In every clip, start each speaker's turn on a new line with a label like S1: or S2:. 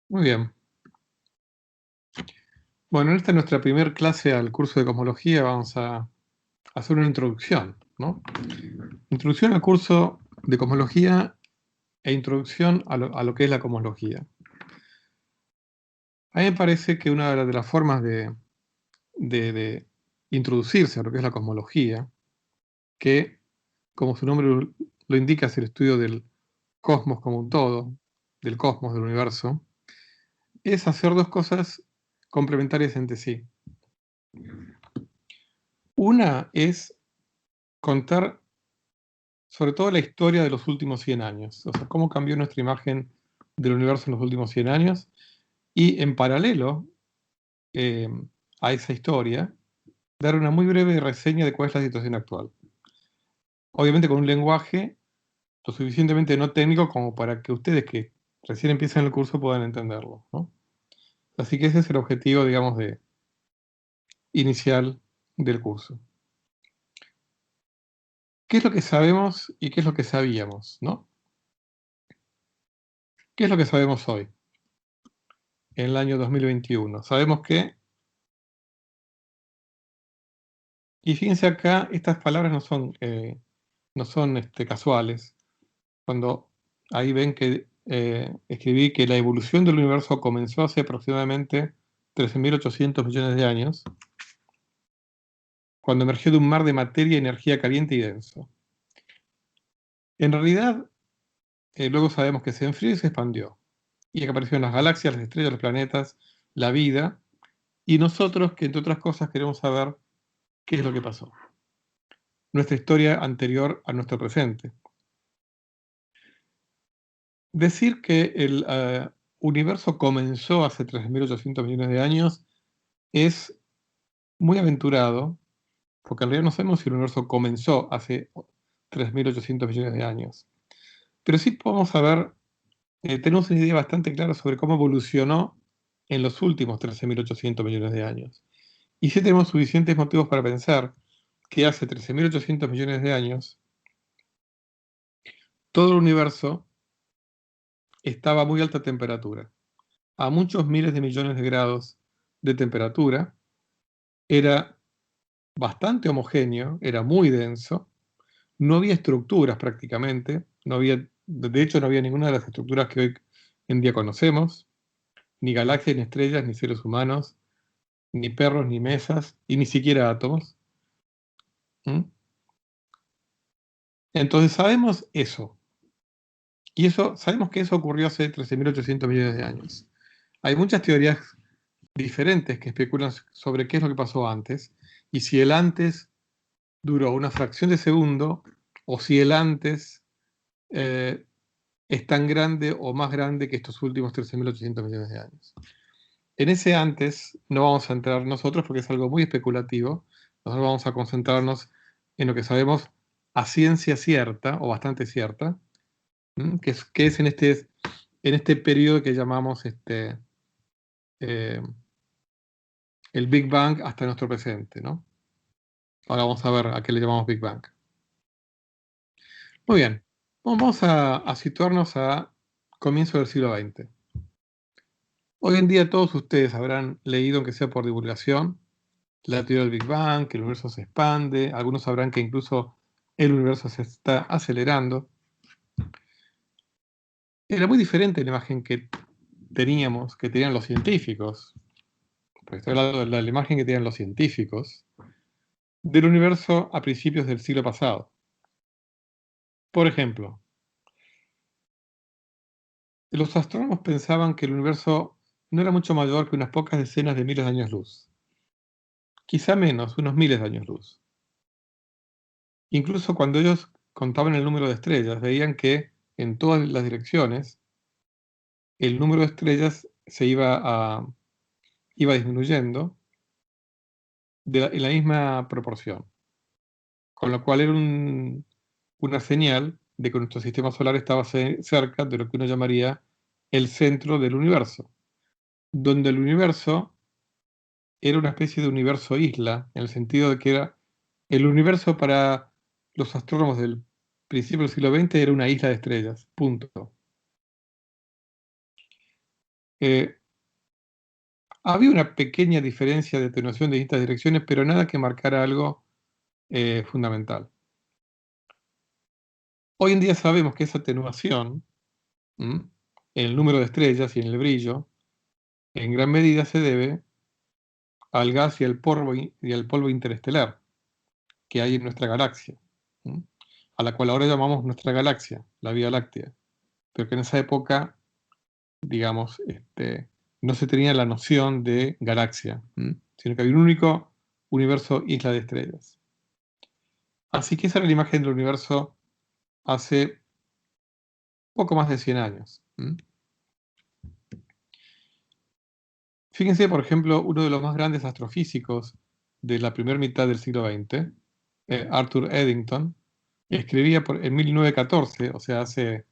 S1: Muy bien. Bueno, en esta es nuestra primera clase al curso de cosmología. Vamos a hacer una introducción, ¿no? Introducción al curso de cosmología e introducción a lo que es la cosmología. A mí me parece que una de las formas de introducirse a lo que es la cosmología, que, como su nombre lo indica, es el estudio del cosmos como un todo, del cosmos, del universo, es hacer dos cosas complementarias entre sí. Una es contar sobre todo la historia de los últimos 100 años, o sea, cómo cambió nuestra imagen del universo en los últimos 100 años, y en paralelo eh, a esa historia, dar una muy breve reseña de cuál es la situación actual. Obviamente con un lenguaje lo suficientemente no técnico como para que ustedes que recién empiezan el curso puedan entenderlo, ¿no? Así que ese es el objetivo, digamos, inicial del curso. ¿Qué es lo que sabemos y qué es lo que sabíamos, ¿no? ¿Qué es lo que sabemos hoy, en el año 2021? Sabemos que, y fíjense acá, estas palabras no son casuales. Cuando ahí ven que escribí que la evolución del universo comenzó hace aproximadamente 13.800 millones de años, cuando emergió de un mar de materia y energía caliente y denso. En realidad, luego sabemos que se enfrió y se expandió, y que aparecieron las galaxias, las estrellas, los planetas, la vida, y nosotros que, entre otras cosas, queremos saber qué es lo que pasó. Nuestra historia anterior a nuestro presente. Decir que el universo comenzó hace 13.800 millones de años es muy aventurado, porque en realidad no sabemos si el universo comenzó hace 3.800 millones de años. Pero sí podemos saber, tenemos una idea bastante clara sobre cómo evolucionó en los últimos 13.800 millones de años. Y sí tenemos suficientes motivos para pensar que hace 13.800 millones de años todo el universo estaba a muy alta temperatura, a muchos miles de millones de grados de temperatura, era bastante homogéneo, era muy denso, no había estructuras prácticamente, de hecho no había ninguna de las estructuras que hoy en día conocemos, ni galaxias, ni estrellas, ni seres humanos, ni perros, ni mesas, y ni siquiera átomos. ¿Mm? Entonces sabemos eso, y sabemos que eso ocurrió hace 13.800 millones de años. Hay muchas teorías diferentes que especulan sobre qué es lo que pasó antes, y si el antes duró una fracción de segundo, o si el antes eh, es tan grande o más grande que estos últimos 13.800 millones de años. En ese antes no vamos a entrar nosotros porque es algo muy especulativo. Nosotros vamos a concentrarnos en lo que sabemos a ciencia cierta, o bastante cierta, que es en este periodo que llamamos eh, el Big Bang hasta nuestro presente, ¿no? Ahora vamos a ver a qué le llamamos Big Bang. Muy bien, vamos a situarnos a comienzo del siglo XX. Hoy en día todos ustedes habrán leído, aunque sea por divulgación, la teoría del Big Bang, que el universo se expande, algunos sabrán que incluso el universo se está acelerando. Era muy diferente la imagen que tenían los científicos, porque estoy hablando de la imagen que tenían los científicos, del universo a principios del siglo pasado. Por ejemplo, los astrónomos pensaban que el universo no era mucho mayor que unas pocas decenas de miles de años luz, quizá menos, unos miles de años luz. Incluso cuando ellos contaban el número de estrellas, veían que en todas las direcciones el número de estrellas iba disminuyendo en la misma proporción, con lo cual era una señal de que nuestro sistema solar estaba cerca de lo que uno llamaría el centro del universo, donde el universo era una especie de universo isla, en el sentido de que era el universo para los astrónomos del principio del siglo XX era una isla de estrellas, punto. Había una pequeña diferencia de atenuación de distintas direcciones, pero nada que marcara algo fundamental. Hoy en día sabemos que esa atenuación, en el número de estrellas y en el brillo, en gran medida se debe al gas y al polvo interestelar que hay en nuestra galaxia, a la cual ahora llamamos nuestra galaxia, la Vía Láctea, pero que en esa época, digamos, no se tenía la noción de galaxia, sino que había un único universo isla de estrellas. Así que esa era la imagen del universo hace poco más de 100 años. Fíjense, por ejemplo, uno de los más grandes astrofísicos de la primera mitad del siglo XX, Arthur Eddington, escribía en 1914, o sea, hace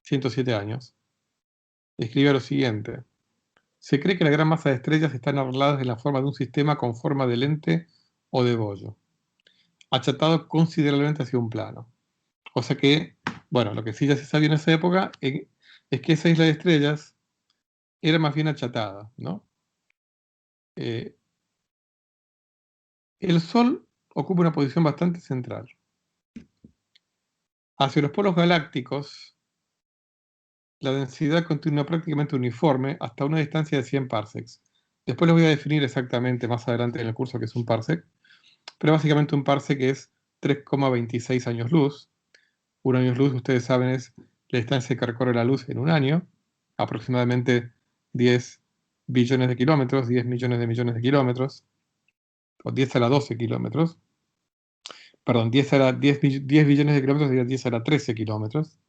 S1: 107 años, escribía lo siguiente: se cree que la gran masa de estrellas están arregladas en la forma de un sistema con forma de lente o de bollo, achatado considerablemente hacia un plano. O sea que, bueno, lo que sí ya se sabía en esa época es que esa isla de estrellas era más bien achatada, ¿no? El Sol ocupa una posición bastante central. Hacia los polos galácticos, la densidad continúa prácticamente uniforme hasta una distancia de 100 parsecs. Después les voy a definir exactamente más adelante en el curso qué es un parsec, pero básicamente un parsec es 3,26 años luz. Un año luz, ustedes saben, es la distancia que recorre la luz en un año, aproximadamente 10 billones de kilómetros, 10 millones de kilómetros, o 10 a la 12 kilómetros. Perdón, 10 billones de kilómetros serían 10 a la 13 kilómetros.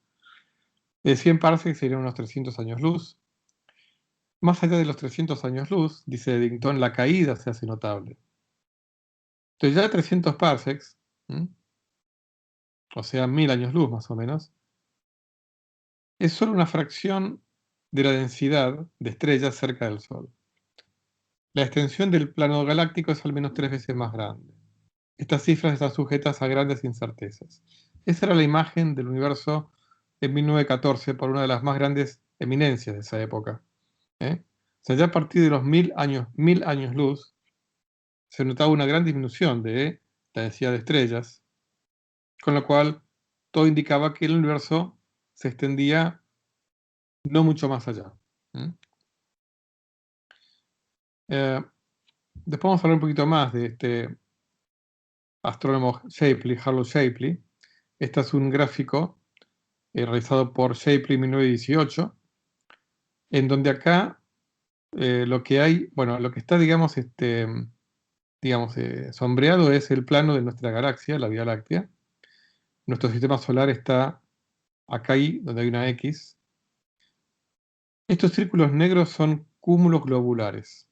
S1: 100 parsecs serían unos 300 años luz. Más allá de los 300 años luz, dice Eddington, la caída se hace notable. Entonces ya 300 parsecs, o sea, 1000 años luz más o menos, es solo una fracción de la densidad de estrellas cerca del Sol. La extensión del plano galáctico es al menos 3 veces más grande. Estas cifras están sujetas a grandes incertezas. Esa era la imagen del universo en 1914 por una de las más grandes eminencias de esa época. O sea, ya a partir de los 1000 años luz, se notaba una gran disminución de la densidad de estrellas, con lo cual todo indicaba que el universo se extendía no mucho más allá. Después vamos a hablar un poquito más de este astrónomo Shapley, Harlow Shapley. Este es un gráfico realizado por Shapley en 1918, en donde acá lo que hay, bueno, lo que está, digamos, sombreado es el plano de nuestra galaxia, la Vía Láctea. Nuestro sistema solar está acá ahí, donde hay una X. Estos círculos negros son cúmulos globulares.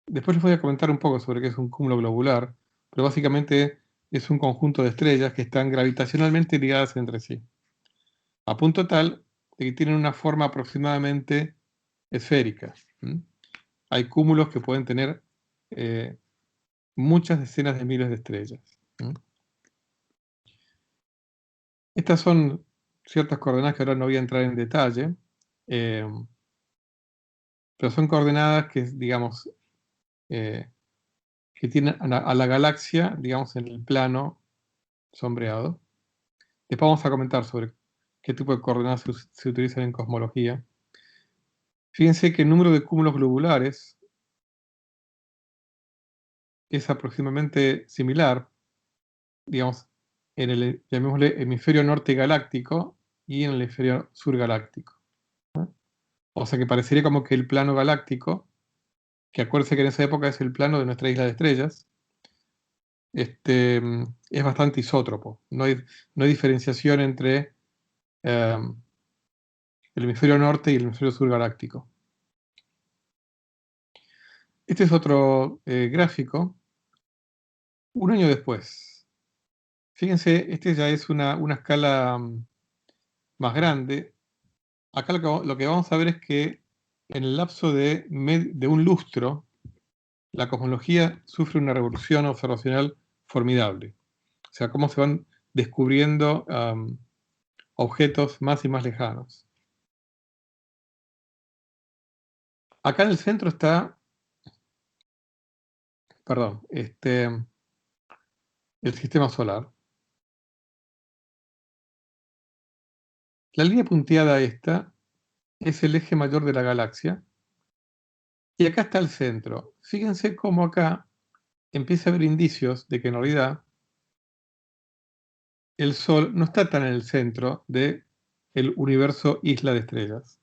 S1: Después les voy a comentar un poco sobre qué es un cúmulo globular, pero básicamente es un conjunto de estrellas que están gravitacionalmente ligadas entre sí, a punto tal de que tienen una forma aproximadamente esférica. Hay cúmulos que pueden tener muchas decenas de miles de estrellas. Estas son ciertas coordenadas que ahora no voy a entrar en detalle, pero son coordenadas que, digamos, que tienen a la galaxia, digamos, en el plano sombreado. Después vamos a comentar sobre qué tipo de coordenadas se utilizan en cosmología. Fíjense que el número de cúmulos globulares es aproximadamente similar, digamos, en el, llamémosle, hemisferio norte galáctico y en el hemisferio sur galáctico. O sea que parecería como que el plano galáctico, que acuérdense que en esa época es el plano de nuestra isla de estrellas, es bastante isótropo. No hay diferenciación entre el hemisferio norte y el hemisferio sur galáctico. Este es otro gráfico, un año después. Fíjense, este ya es una escala más grande. Acá lo que vamos a ver es que en el lapso de un lustro, la cosmología sufre una revolución observacional formidable. O sea, cómo se van descubriendo objetos más y más lejanos. Acá en el centro está, perdón, el sistema solar. La línea punteada esta es el eje mayor de la galaxia. Y acá está el centro. Fíjense cómo acá empieza a haber indicios de que en realidad el Sol no está tan en el centro del universo isla de estrellas.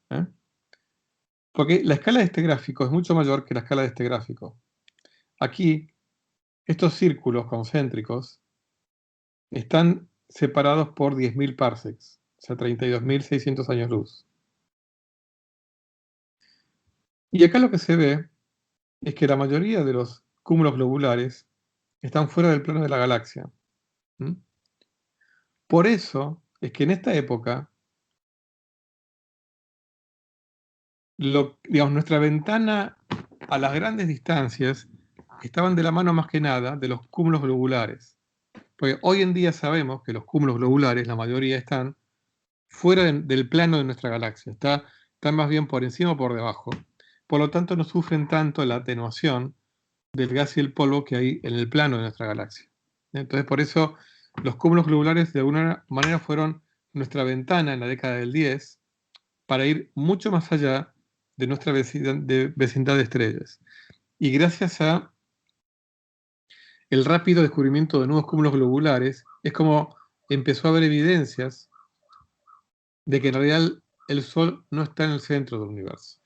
S1: Porque la escala de este gráfico es mucho mayor que la escala de este gráfico. Aquí, estos círculos concéntricos están separados por 10.000 parsecs, o sea, 32.600 años luz. Y acá lo que se ve es que la mayoría de los cúmulos globulares están fuera del plano de la galaxia. Por eso es que en esta época, digamos, nuestra ventana a las grandes distancias estaban de la mano más que nada de los cúmulos globulares. Porque hoy en día sabemos que los cúmulos globulares, la mayoría están fuera del plano de nuestra galaxia, están más bien por encima o por debajo. Por lo tanto, no sufren tanto la atenuación del gas y el polvo que hay en el plano de nuestra galaxia. Entonces, por eso los cúmulos globulares de alguna manera fueron nuestra ventana en la década del 10 para ir mucho más allá de nuestra vecindad de estrellas. Y gracias a el rápido descubrimiento de nuevos cúmulos globulares, es como empezó a haber evidencias de que en realidad el Sol no está en el centro del universo.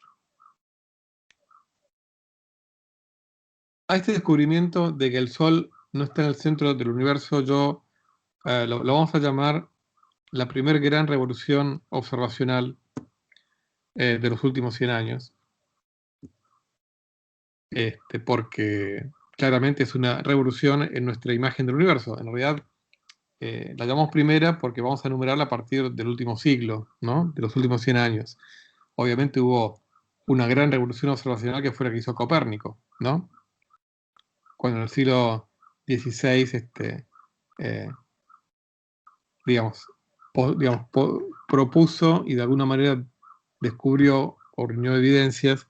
S1: A este descubrimiento de que el Sol no está en el centro del universo, lo vamos a llamar la primera gran revolución observacional de los últimos 100 años, porque claramente es una revolución en nuestra imagen del universo. En realidad, la llamamos primera porque vamos a enumerarla a partir del último siglo, ¿no? De los últimos 100 años. Obviamente hubo una gran revolución observacional que fue la que hizo Copérnico, ¿no? Cuando en el siglo XVI, digamos, propuso y de alguna manera descubrió o reunió evidencias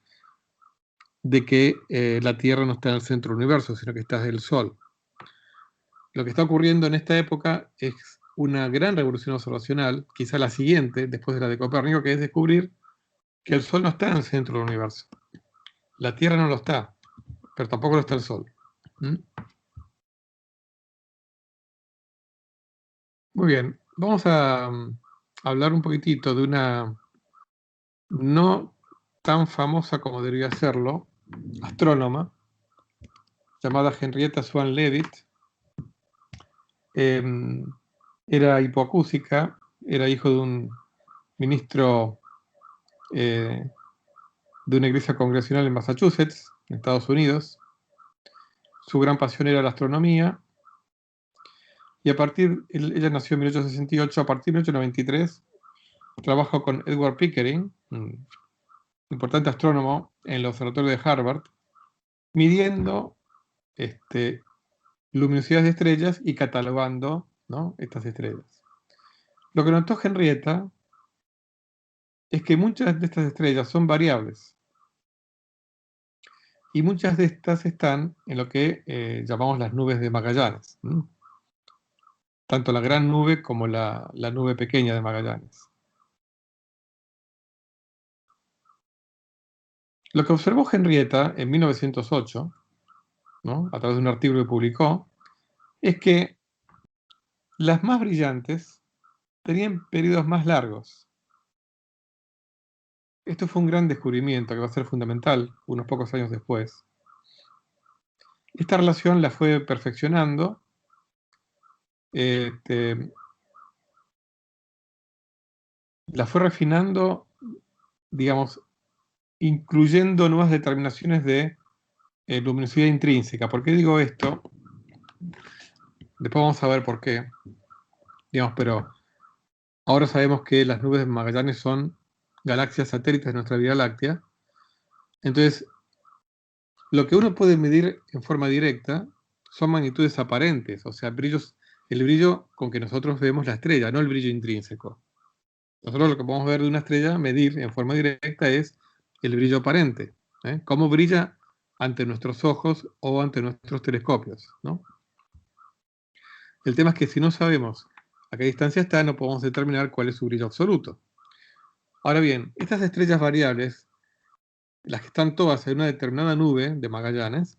S1: de que la Tierra no está en el centro del universo, sino que está desde el Sol. Lo que está ocurriendo en esta época es una gran revolución observacional, quizá la siguiente, después de la de Copérnico, que es descubrir que el Sol no está en el centro del universo. La Tierra no lo está, pero tampoco lo está el Sol. Muy bien, vamos a hablar un poquitito de una no tan famosa como debería serlo, astrónoma, llamada Henrietta Swan Leavitt. Era hipoacúsica, era hijo de un ministro de una iglesia congresional en Massachusetts, en Estados Unidos. Su gran pasión era la astronomía. Y ella nació en 1868, a partir de 1893 trabajó con Edward Pickering, un importante astrónomo en el observatorio de Harvard, midiendo luminosidades de estrellas y catalogando, ¿no?, estas estrellas. Lo que notó Henrietta es que muchas de estas estrellas son variables y muchas de estas están en lo que llamamos las nubes de Magallanes, tanto la gran nube como la nube pequeña de Magallanes. Lo que observó Henrietta en 1908, ¿no?, a través de un artículo que publicó, es que las más brillantes tenían periodos más largos. Esto fue un gran descubrimiento que va a ser fundamental unos pocos años después. Esta relación la fue perfeccionando, la fue refinando, digamos, incluyendo nuevas determinaciones de luminosidad intrínseca. ¿Por qué digo esto? Después vamos a ver por qué. Digamos, pero ahora sabemos que las nubes de Magallanes son galaxias satélites de nuestra Vía Láctea. Entonces, lo que uno puede medir en forma directa son magnitudes aparentes, o sea, el brillo con que nosotros vemos la estrella, no el brillo intrínseco. Nosotros lo que podemos ver de una estrella, medir en forma directa, es el brillo aparente. Cómo brilla ante nuestros ojos o ante nuestros telescopios, ¿no? El tema es que si no sabemos a qué distancia está, no podemos determinar cuál es su brillo absoluto. Ahora bien, estas estrellas variables, las que están todas en una determinada nube de Magallanes,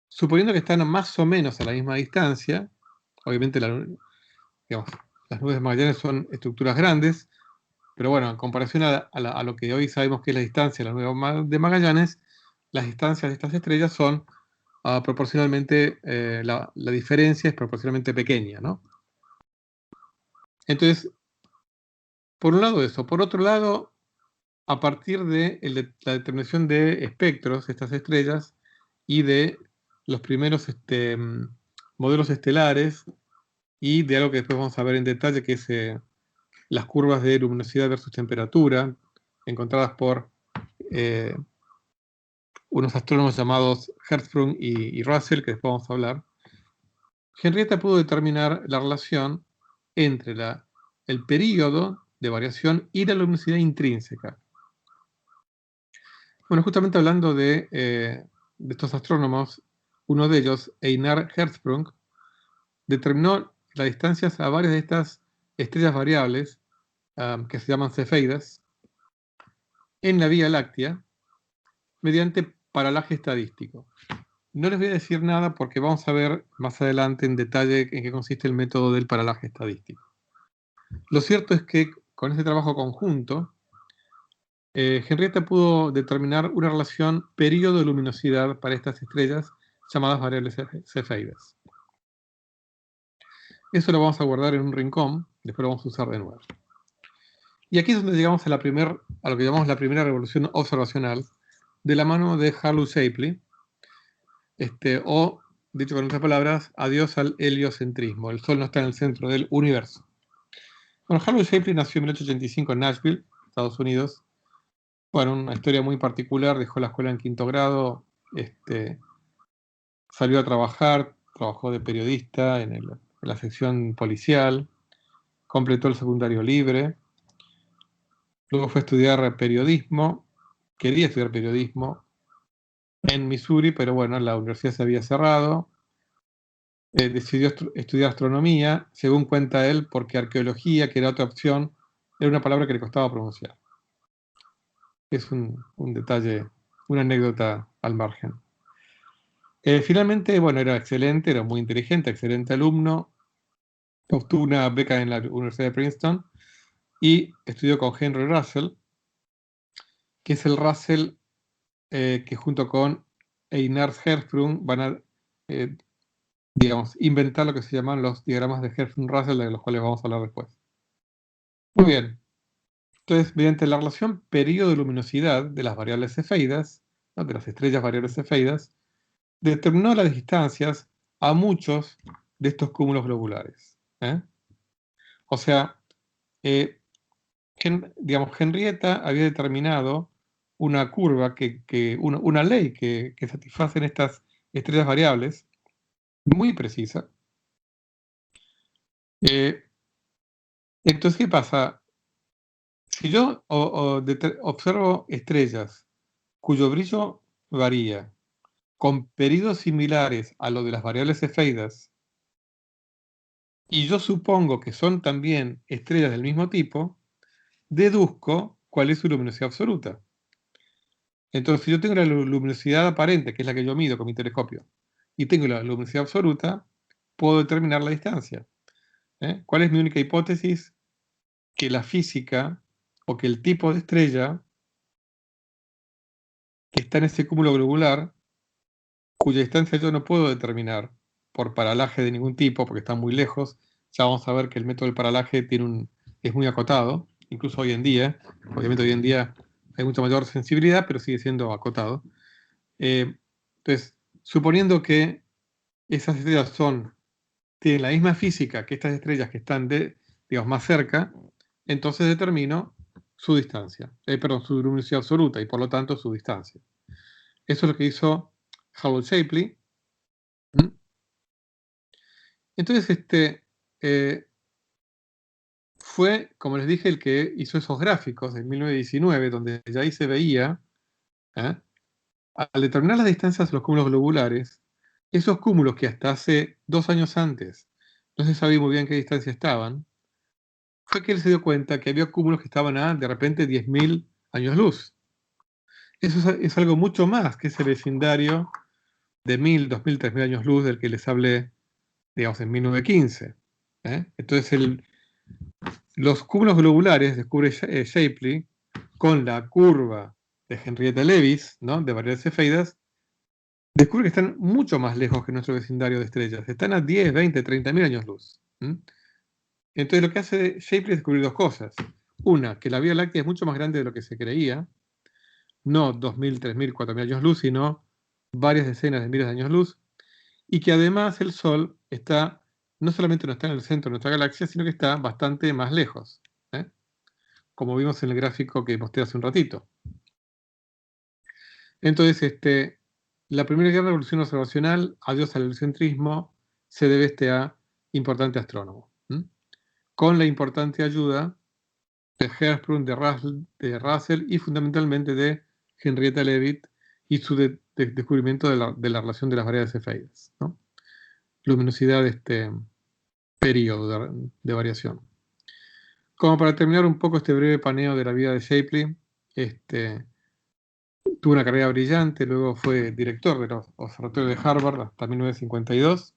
S1: suponiendo que están más o menos a la misma distancia, obviamente digamos, las nubes de Magallanes son estructuras grandes, pero bueno, en comparación a lo que hoy sabemos que es la distancia de la nube de Magallanes, las distancias de estas estrellas son proporcionalmente, la diferencia es proporcionalmente pequeña, ¿no? Entonces, por un lado eso. Por otro lado, a partir de la determinación de espectros de estas estrellas y de los primeros modelos estelares y de algo que después vamos a ver en detalle, que es las curvas de luminosidad versus temperatura, encontradas por unos astrónomos llamados Hertzsprung y Russell, que después vamos a hablar. Henrietta pudo determinar la relación entre el período de variación y la luminosidad intrínseca. Bueno, justamente hablando de estos astrónomos, uno de ellos, Einar Hertzsprung, determinó las distancias a varias de estas estrellas variables, que se llaman cefeidas, en la Vía Láctea, mediante paralaje estadístico. No les voy a decir nada porque vamos a ver más adelante en detalle en qué consiste el método del paralaje estadístico. Lo cierto es que con este trabajo conjunto, Henrietta pudo determinar una relación período-luminosidad para estas estrellas llamadas variables cefeidas. Eso lo vamos a guardar en un rincón, después lo vamos a usar de nuevo. Y aquí es donde llegamos a lo que llamamos la primera revolución observacional, de la mano de Harlow Shapley, o, dicho con otras palabras, adiós al heliocentrismo. El Sol no está en el centro del universo. Bueno, Harlow Shapley nació en 1885 en Nashville, Estados Unidos. Bueno, una historia muy particular, dejó la escuela en quinto grado, salió a trabajar, trabajó de periodista en la sección policial, completó el secundario libre, luego fue a estudiar periodismo, quería estudiar periodismo en Missouri, pero bueno, la universidad se había cerrado. Decidió estudiar astronomía, según cuenta él, porque arqueología, que era otra opción, era una palabra que le costaba pronunciar. Es un detalle, una anécdota al margen. Finalmente, bueno, era excelente, era muy inteligente, excelente alumno, obtuvo una beca en la Universidad de Princeton y estudió con Henry Russell, que es el Russell que junto con Einar Hertzsprung van a, digamos, inventar lo que se llaman los diagramas de Hertzsprung-Russell, de los cuales vamos a hablar después. Muy bien. Entonces, mediante la relación período-luminosidad de las variables cefeidas, ¿no?, de las estrellas variables cefeidas, determinó las distancias a muchos de estos cúmulos globulares. O sea, digamos, Henrietta había determinado una curva, una ley que satisfacen estas estrellas variables, muy precisa. Entonces, ¿qué pasa? Si yo observo estrellas cuyo brillo varía, con periodos similares a los de las variables cefeidas, y yo supongo que son también estrellas del mismo tipo, deduzco cuál es su luminosidad absoluta. Entonces, si yo tengo la luminosidad aparente, que es la que yo mido con mi telescopio, y tengo la luminosidad absoluta, puedo determinar la distancia. ¿Cuál es mi única hipótesis? Que la física, o que el tipo de estrella que está en ese cúmulo globular, cuya distancia yo no puedo determinar por paralaje de ningún tipo, porque está muy lejos. Ya vamos a ver que el método del paralaje es muy acotado, incluso hoy en día. Obviamente hoy en día hay mucha mayor sensibilidad, pero sigue siendo acotado. Entonces, suponiendo que esas estrellas tienen la misma física que estas estrellas que están digamos, más cerca, entonces determino su distancia, perdón, su luminosidad absoluta y por lo tanto su distancia. Eso es lo que hizo Howell Shapley. Entonces, fue, como les dije, el que hizo esos gráficos en 1919, donde ya ahí se veía ¿eh? Al determinar las distancias de los cúmulos globulares, esos cúmulos que hasta hace 2 años antes no se sabía muy bien qué distancia estaban, fue que él se dio cuenta que había cúmulos que estaban a, de repente, 10.000 años luz. Eso es algo mucho más que ese vecindario de 1.000, 2.000, 3.000 años luz del que les hablé, digamos, en 1915. Entonces, los cúmulos globulares, descubre Shapley, con la curva de Henrietta Lewis, ¿no?, de variedades cefeidas, descubre que están mucho más lejos que nuestro vecindario de estrellas. Están a 10, 20, 30.000 años luz. Entonces, lo que hace Shapley es descubrir dos cosas. Una, que la Vía Láctea es mucho más grande de lo que se creía, no 2.000, 3.000, 4.000 años luz, sino varias decenas de miles de años luz, y que además el Sol está, no solamente no está en el centro de nuestra galaxia, sino que está bastante más lejos, como vimos en el gráfico que mostré hace un ratito. Entonces, la primera gran revolución observacional, adiós al heliocentrismo, se debe a importante astrónomo, con la importante ayuda de Hertzsprung, de Russell y fundamentalmente de Henrietta Leavitt y su descubrimiento de la relación de las variedades cefeidas, ¿no? Luminosidad de este periodo de variación. Como para terminar un poco este breve paneo de la vida de Shapley, tuvo una carrera brillante, luego fue director del Observatorio de Harvard hasta 1952.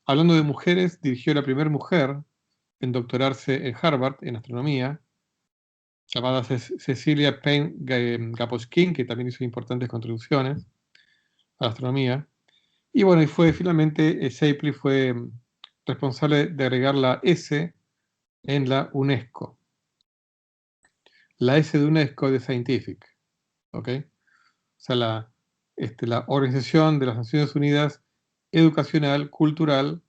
S1: Hablando de mujeres, dirigió la primera mujer en doctorarse en Harvard en astronomía, llamada Cecilia Payne-Gaposchkin, que también hizo importantes contribuciones a la astronomía. Y bueno, y fue finalmente, Shapley fue responsable de agregar la S en la UNESCO. La S de UNESCO de Scientific, ¿ok? O sea, la Organización de las Naciones Unidas Educacional, Cultural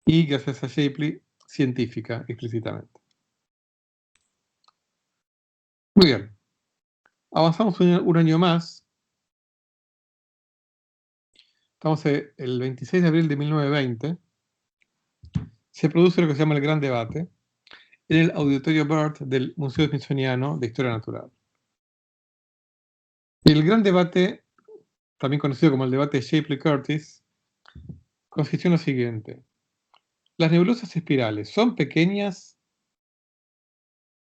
S1: y, gracias a Shapley, científica explícitamente. Muy bien. Avanzamos un año más. Estamos el 26 de abril de 1920. Se produce lo que se llama el Gran Debate en el Auditorio Byrd del Museo Smithsoniano de Historia Natural. El Gran Debate, también conocido como el debate Shapley-Curtis, consistió en lo siguiente. ¿Las nebulosas espirales son pequeñas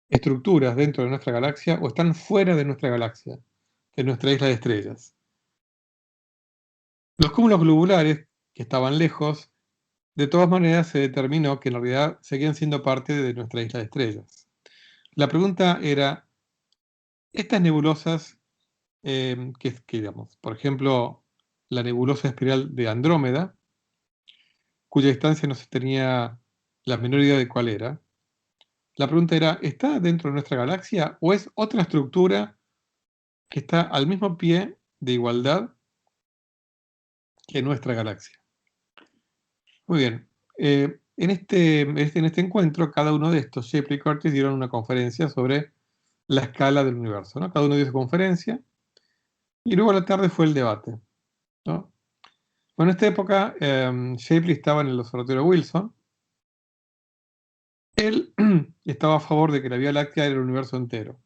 S1: estructuras dentro de nuestra galaxia o están fuera de nuestra galaxia, de nuestra isla de estrellas? Los cúmulos globulares, que estaban lejos, de todas maneras se determinó que en realidad seguían siendo parte de nuestra isla de estrellas. La pregunta era, estas nebulosas, digamos, por ejemplo, la nebulosa espiral de Andrómeda, cuya distancia no se tenía la menor idea de cuál era, la pregunta era, ¿está dentro de nuestra galaxia o es otra estructura que está al mismo pie de igualdad que nuestra galaxia? Muy bien. En este encuentro, cada uno de estos, Shapley y Curtis, dieron una conferencia sobre la escala del universo, ¿no? Cada uno dio su conferencia y luego a la tarde fue el debate, ¿no? Bueno, en esta época, Shapley estaba en el observatorio Wilson. Él estaba a favor de que la Vía Láctea era el universo entero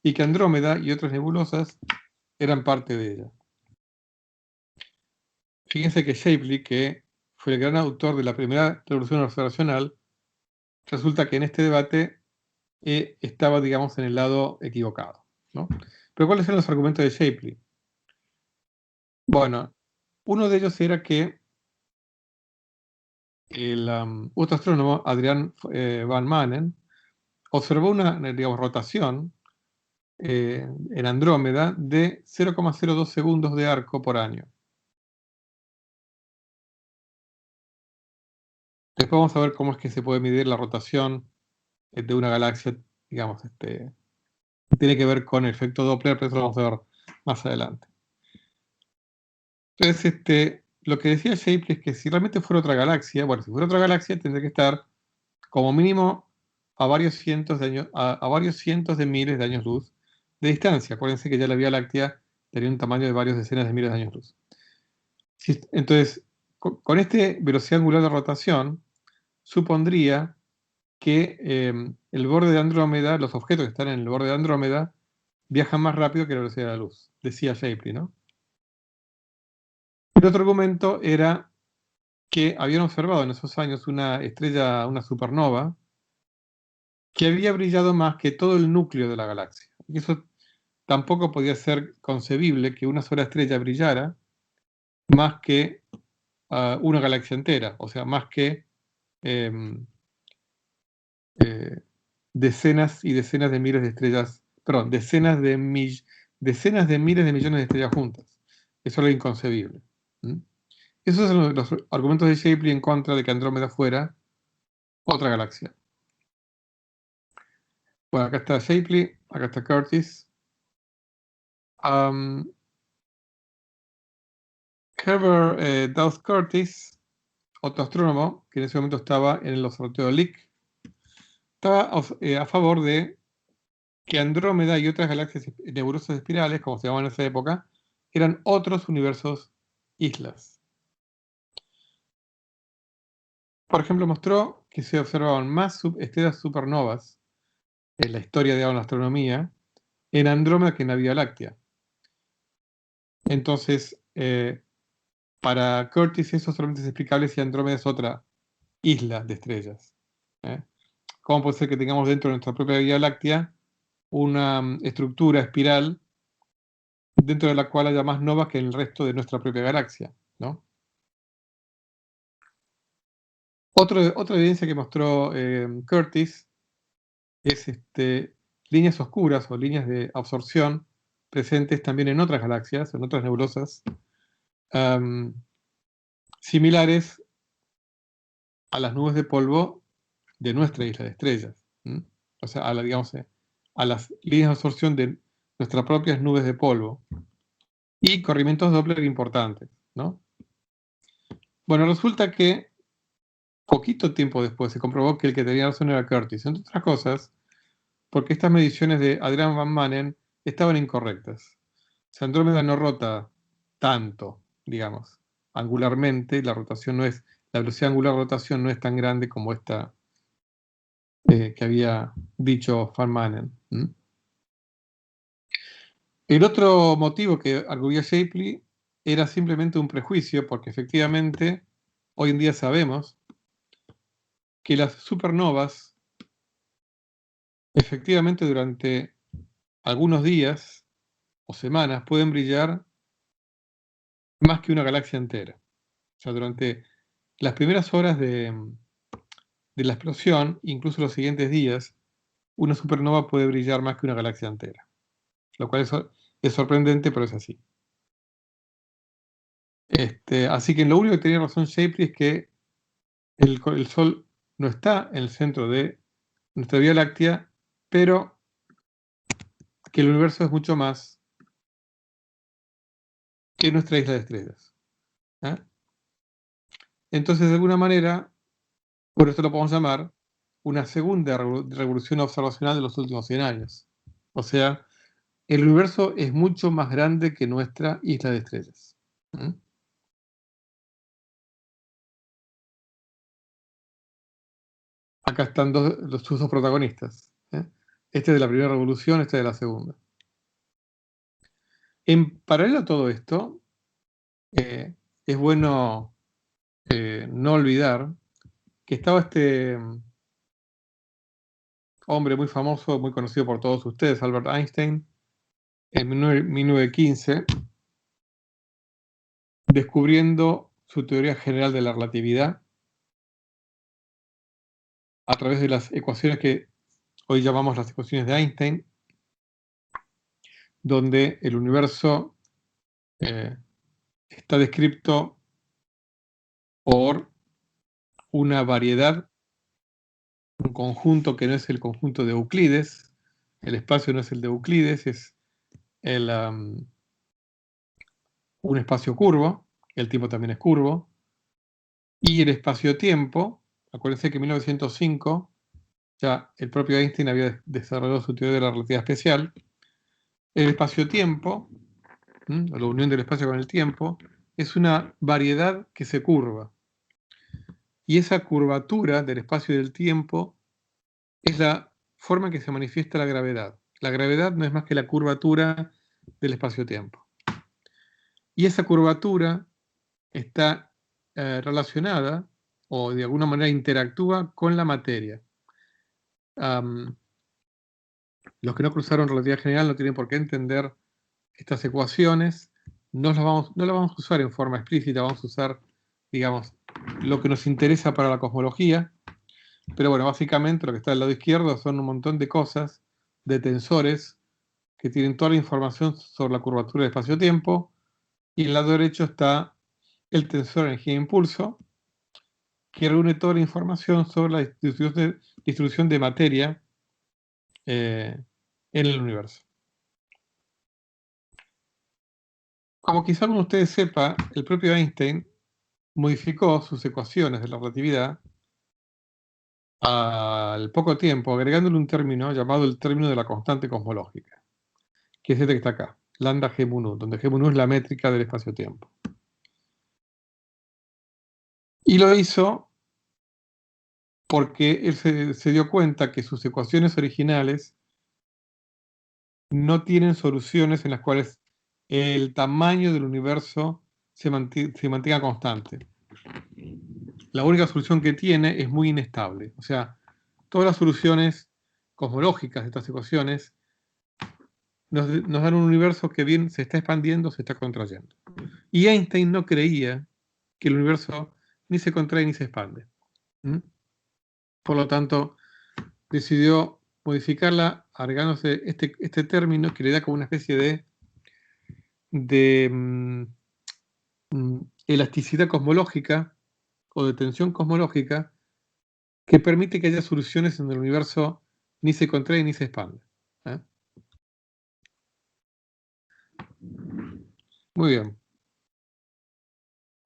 S1: y que Andrómeda y otras nebulosas eran parte de ella. Fíjense que Shapley, que fue el gran autor de la primera revolución observacional, resulta que en este debate estaba, digamos, en el lado equivocado, ¿no? Pero ¿cuáles eran los argumentos de Shapley? Bueno, uno de ellos era que el otro astrónomo, Adrian Van Manen, observó una, digamos, rotación en Andrómeda de 0,02 segundos de arco por año. Después vamos a ver cómo es que se puede medir la rotación de una galaxia, digamos, tiene que ver con el efecto Doppler, pero eso lo vamos a ver más adelante. Entonces, lo que decía Shapley es que si realmente fuera otra galaxia, bueno, si fuera otra galaxia tendría que estar como mínimo a varios cientos de años, a varios cientos de miles de años luz de distancia. Acuérdense que ya la Vía Láctea tenía un tamaño de varios decenas de miles de años luz. Entonces, con este velocidad angular de rotación, supondría que el borde de Andrómeda, los objetos que están en el borde de Andrómeda, viajan más rápido que la velocidad de la luz, decía Shapley, ¿no? El otro argumento era que habían observado en esos años una estrella, una supernova, que había brillado más que todo el núcleo de la galaxia. Y eso tampoco podía ser concebible que una sola estrella brillara más que una galaxia entera, o sea, más que em, decenas y decenas de miles de estrellas, perdón, decenas de miles de millones de estrellas juntas. Eso era inconcebible. ¿Mm? Esos son los argumentos de Shapley en contra de que Andrómeda fuera otra galaxia. Bueno, acá está Shapley, acá está Curtis. Herbert Dawes Curtis, otro astrónomo que en ese momento estaba en el observatorio Lick, estaba a favor de que Andrómeda y otras galaxias nebulosas espirales, como se llamaban en esa época, eran otros universos islas. Por ejemplo, mostró que se observaban más estrellas supernovas en la historia de la astronomía en Andrómeda que en la Vía Láctea. Entonces, para Curtis eso solamente es explicable si Andrómeda es otra isla de estrellas. ¿Cómo puede ser que tengamos dentro de nuestra propia Vía Láctea una estructura espiral dentro de la cual haya más novas que en el resto de nuestra propia galaxia, ¿no? Otra evidencia que mostró Curtis es líneas oscuras o líneas de absorción presentes también en otras galaxias, en otras nebulosas, similares a las nubes de polvo de nuestra isla de estrellas. O sea, digamos, a las líneas de absorción de nuestras propias nubes de polvo y corrimientos Doppler importantes, ¿no? Bueno, resulta que poquito tiempo después se comprobó que el que tenía razón era Curtis, entre otras cosas, porque estas mediciones de Adrian Van Manen estaban incorrectas. O sea, Andrómeda no rota tanto, digamos, angularmente, la velocidad angular de rotación no es tan grande como esta que había dicho Van Manen. El otro motivo que arguía Shapley era simplemente un prejuicio, porque efectivamente hoy en día sabemos que las supernovas efectivamente durante algunos días o semanas pueden brillar más que una galaxia entera. O sea, durante las primeras horas de la explosión, incluso los siguientes días, una supernova puede brillar más que una galaxia entera. Lo cual es sorprendente, pero es así. Así que lo único que tenía razón Shapley es que el Sol no está en el centro de nuestra Vía Láctea, pero que el universo es mucho más que nuestra isla de estrellas. Entonces, de alguna manera, por esto lo podemos llamar una segunda revolución observacional de los últimos 100 años. O sea, el universo es mucho más grande que nuestra isla de estrellas. Acá están sus dos protagonistas. Este es de la primera revolución, este de la segunda. En paralelo a todo esto, es bueno no olvidar que estaba este hombre muy famoso, muy conocido por todos ustedes, Albert Einstein, en 1915, descubriendo su teoría general de la relatividad a través de las ecuaciones que hoy llamamos las ecuaciones de Einstein, donde el universo está descrito por una variedad, un conjunto que no es el conjunto de Euclides, el espacio no es el de Euclides, es un espacio curvo, el tiempo también es curvo, y el espacio-tiempo, acuérdense que en 1905 ya el propio Einstein había desarrollado su teoría de la relatividad especial. El espacio-tiempo, la unión del espacio con el tiempo, es una variedad que se curva. Y esa curvatura del espacio y del tiempo es la forma en que se manifiesta la gravedad. La gravedad no es más que la curvatura del espacio-tiempo. Y esa curvatura está relacionada o de alguna manera interactúa con la materia. Los que no cruzaron relatividad general no tienen por qué entender estas ecuaciones. No las vamos a usar en forma explícita, vamos a usar, digamos, lo que nos interesa para la cosmología. Pero bueno, básicamente lo que está del lado izquierdo son un montón de cosas, de tensores, que tienen toda la información sobre la curvatura del espacio-tiempo. Y en el lado derecho está el tensor energía-impulso, que reúne toda la información sobre la distribución de materia en el universo. Como quizá alguno de ustedes sepa, el propio Einstein modificó sus ecuaciones de la relatividad al poco tiempo, agregándole un término llamado el término de la constante cosmológica, que es este que está acá, lambda g mu nu, donde g mu nu es la métrica del espacio-tiempo. Y lo hizo porque él se dio cuenta que sus ecuaciones originales no tienen soluciones en las cuales el tamaño del universo se mantenga constante. La única solución que tiene es muy inestable. O sea, todas las soluciones cosmológicas de estas ecuaciones nos dan un universo que bien se está expandiendo, se está contrayendo. Y Einstein no creía que el universo ni se contrae ni se expande. Por lo tanto, decidió modificarla agregándose este término que le da como una especie de elasticidad cosmológica o de tensión cosmológica que permite que haya soluciones en el universo ni se contrae ni se expande. Muy bien.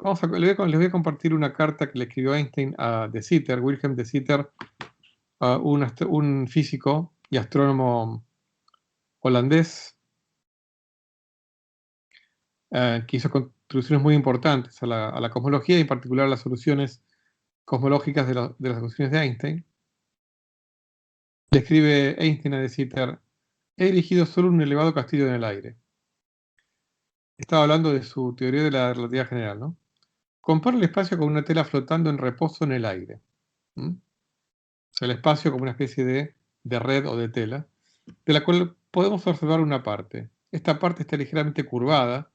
S1: Les voy a compartir una carta que le escribió Einstein a De Sitter, Wilhelm De Sitter, un físico y astrónomo holandés, que hizo contribuciones muy importantes a la cosmología y en particular a las soluciones cosmológicas de las ecuaciones de Einstein. Le escribe Einstein a De Sitter: he erigido solo un elevado castillo en el aire. Estaba hablando de su teoría de la relatividad general, ¿no? Compara el espacio con una tela flotando en reposo en el aire. O sea, el espacio como una especie de red o de tela, de la cual podemos observar una parte. Esta parte está ligeramente curvada,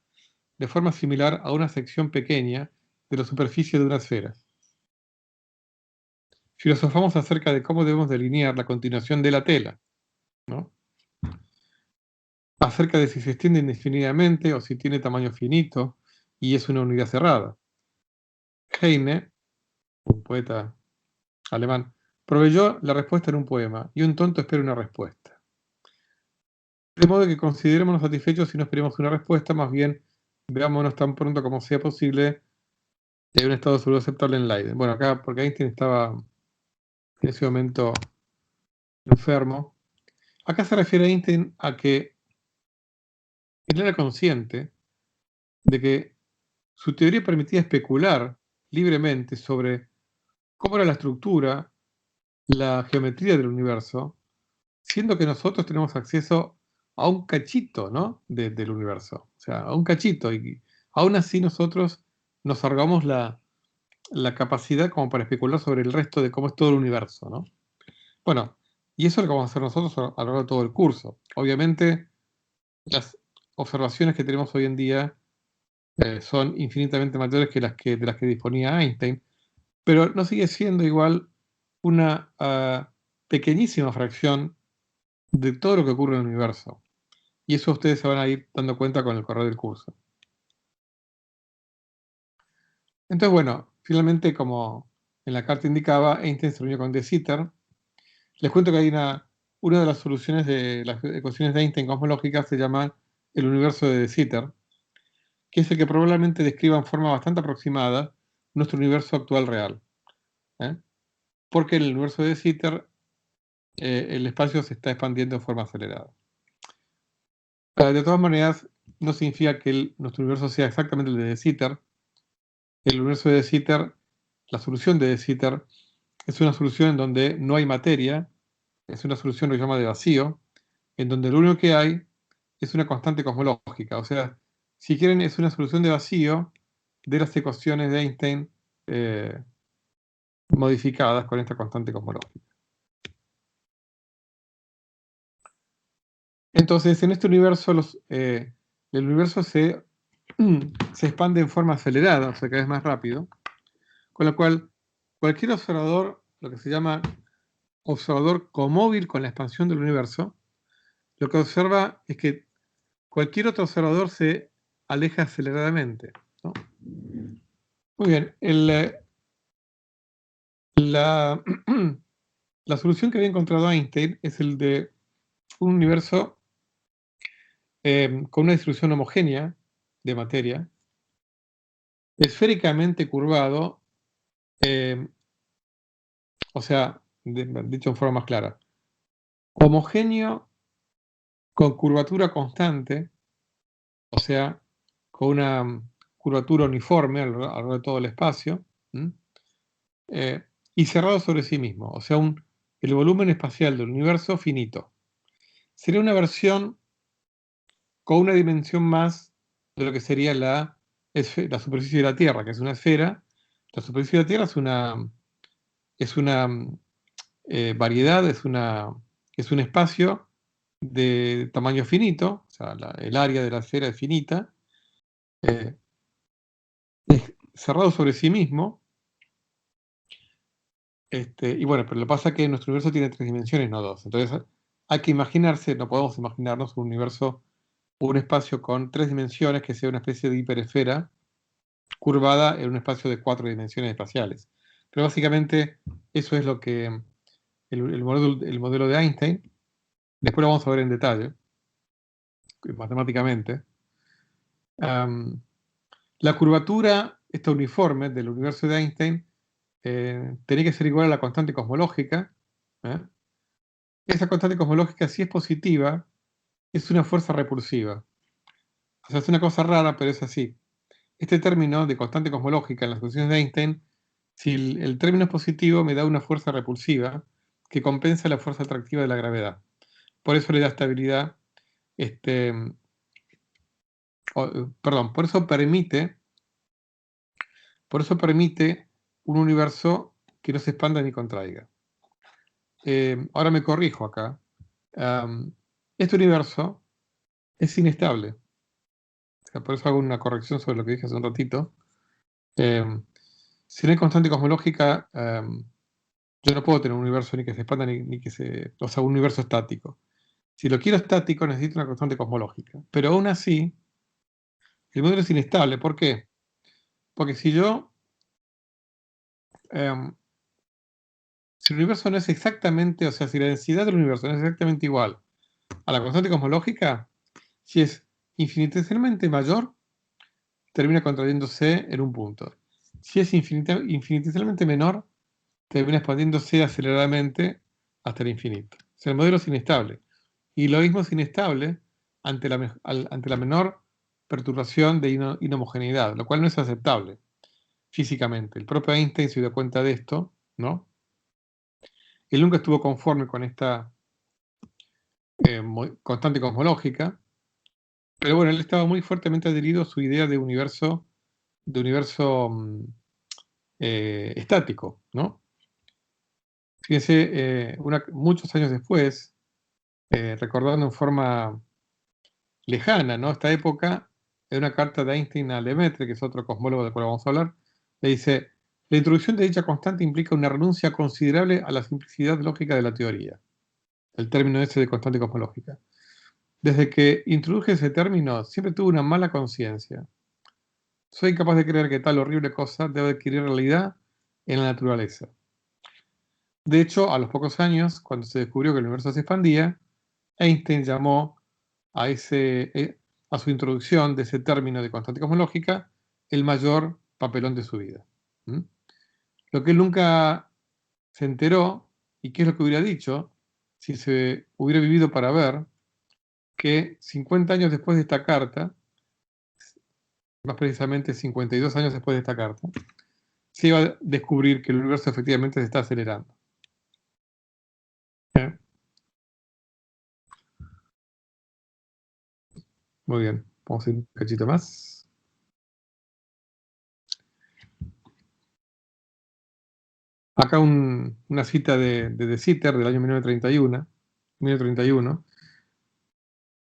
S1: de forma similar a una sección pequeña de la superficie de una esfera. Filosofamos acerca de cómo debemos delinear la continuación de la tela, ¿no? Acerca de si se extiende indefinidamente o si tiene tamaño finito y es una unidad cerrada. Heine, un poeta alemán, proveyó la respuesta en un poema, y un tonto espera una respuesta. De modo que considerémonos satisfechos si no esperemos una respuesta, más bien veámonos tan pronto como sea posible en un estado seguro aceptable en Leiden. Bueno, acá, porque Einstein estaba en ese momento enfermo. Acá se refiere Einstein a que él era consciente de que su teoría permitía especular libremente sobre cómo era la estructura, la geometría del universo, siendo que nosotros tenemos acceso a un cachito, ¿no? del universo. O sea, a un cachito. Y aún así nosotros nos arrogamos la capacidad como para especular sobre el resto de cómo es todo el universo, ¿no? Bueno, y eso es lo que vamos a hacer nosotros a lo largo de todo el curso. Obviamente, las observaciones que tenemos hoy en día son infinitamente mayores que de las que disponía Einstein, pero no sigue siendo igual una pequeñísima fracción de todo lo que ocurre en el universo. Y eso ustedes se van a ir dando cuenta con el correr del curso. Entonces, bueno, finalmente, como en la carta indicaba, Einstein se reunió con De Sitter. Les cuento que hay una de las soluciones de las ecuaciones de Einstein cosmológicas se llama el universo de De Sitter, que es el que probablemente describa en forma bastante aproximada nuestro universo actual real. Porque en el universo de De Sitter el espacio se está expandiendo de forma acelerada. De todas maneras, no significa que nuestro universo sea exactamente el de De Sitter. El universo de De Sitter, la solución de De Sitter, es una solución en donde no hay materia, es una solución que se llama de vacío, en donde lo único que hay es una constante cosmológica. O sea, si quieren, es una solución de vacío de las ecuaciones de Einstein modificadas con esta constante cosmológica. Entonces, en este universo, el universo se expande en forma acelerada, o sea, cada vez más rápido, con lo cual cualquier observador, lo que se llama observador comóvil con la expansión del universo, lo que observa es que cualquier otro observador se aleja aceleradamente, ¿no? Muy bien, la, la solución que había encontrado Einstein es el de un universo con una distribución homogénea de materia, esféricamente curvado, eh, o sea, dicho en forma más clara, homogéneo con curvatura constante, o sea, con una curvatura uniforme alrededor de todo el espacio, eh, y cerrado sobre sí mismo, o sea, el volumen espacial del universo finito. Sería una versión con una dimensión más de lo que sería la superficie de la Tierra, que es una esfera. La superficie de la Tierra es una variedad, es un espacio de tamaño finito, o sea, el área de la esfera es finita, eh, es cerrado sobre sí mismo, y bueno, pero lo que pasa es que nuestro universo tiene 3 dimensiones, no 2. Entonces hay que imaginarse, no podemos imaginarnos un universo, un espacio con 3 dimensiones que sea una especie de hiperesfera curvada en un espacio de 4 dimensiones espaciales. Pero básicamente eso es lo que el modelo de Einstein, después lo vamos a ver en detalle, matemáticamente. La curvatura, esta uniforme del universo de Einstein, tenía que ser igual a la constante cosmológica. ¿eh? Esa constante cosmológica, si es positiva, es una fuerza repulsiva. O sea, es una cosa rara, pero es así. Este término de constante cosmológica en las ecuaciones de Einstein, si el término es positivo, me da una fuerza repulsiva que compensa la fuerza atractiva de la gravedad. Por eso le da estabilidad, perdón, por eso permite un universo que no se expanda ni contraiga. Ahora me corrijo acá. Este universo es inestable. O sea, por eso hago una corrección sobre lo que dije hace un ratito. Si no hay constante cosmológica, yo no puedo tener un universo ni que se expanda ni que se. O sea, un universo estático. Si lo quiero estático, necesito una constante cosmológica. Pero aún así, el modelo es inestable. ¿Por qué? Porque em, si el universo no es exactamente, o sea, si la densidad del universo no es exactamente igual a la constante cosmológica, si es infinitesimalmente mayor, termina contrayéndose en un punto. Si es infinitesimalmente menor, termina expandiéndose aceleradamente hasta el infinito. O sea, el modelo es inestable. Y lo mismo es inestable ante la menor perturbación de inhomogeneidad, lo cual no es aceptable físicamente. El propio Einstein se dio cuenta de esto, ¿no? Él nunca estuvo conforme con esta constante cosmológica, pero bueno, él estaba muy fuertemente adherido a su idea de universo estático, ¿no? Fíjense, muchos años después, recordando en forma lejana, ¿no? Esta época, en una carta de Einstein a Lemaitre, que es otro cosmólogo del cual vamos a hablar, le dice: la introducción de dicha constante implica una renuncia considerable a la simplicidad lógica de la teoría, el término ese de constante cosmológica. Desde que introduje ese término, siempre tuve una mala conciencia. Soy incapaz de creer que tal horrible cosa debe adquirir realidad en la naturaleza. De hecho, a los pocos años, cuando se descubrió que el universo se expandía, Einstein llamó a su introducción de ese término de constante cosmológica el mayor papelón de su vida. ¿Mm? Lo que él nunca se enteró, y qué es lo que hubiera dicho si se hubiera vivido para ver que 50 años después de esta carta, más precisamente 52 años después de esta carta, se iba a descubrir que el universo efectivamente se está acelerando. ¿Eh? Muy bien, vamos a ir un cachito más. Acá una cita de Sitter del año 1931,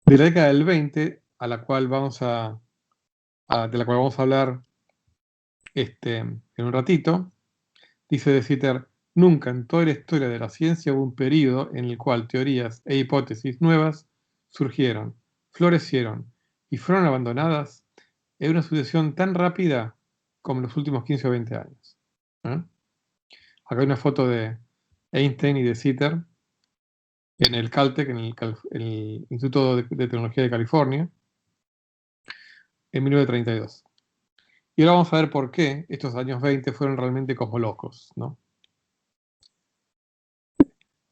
S1: de la década del 20, a la cual de la cual vamos a hablar en un ratito. Dice de Sitter: nunca en toda la historia de la ciencia hubo un periodo en el cual teorías e hipótesis nuevas surgieron, florecieron y fueron abandonadas en una sucesión tan rápida como en los últimos 15 o 20 años. ¿Eh? Acá hay una foto de Einstein y de Sitter en el Caltech, en el Instituto de Tecnología de California, en 1932. Y ahora vamos a ver por qué estos años 20 fueron realmente como locos, ¿no?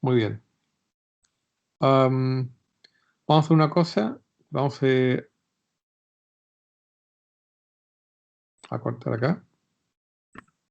S1: Muy bien. Vamos a hacer una cosa. Vamos a cortar acá.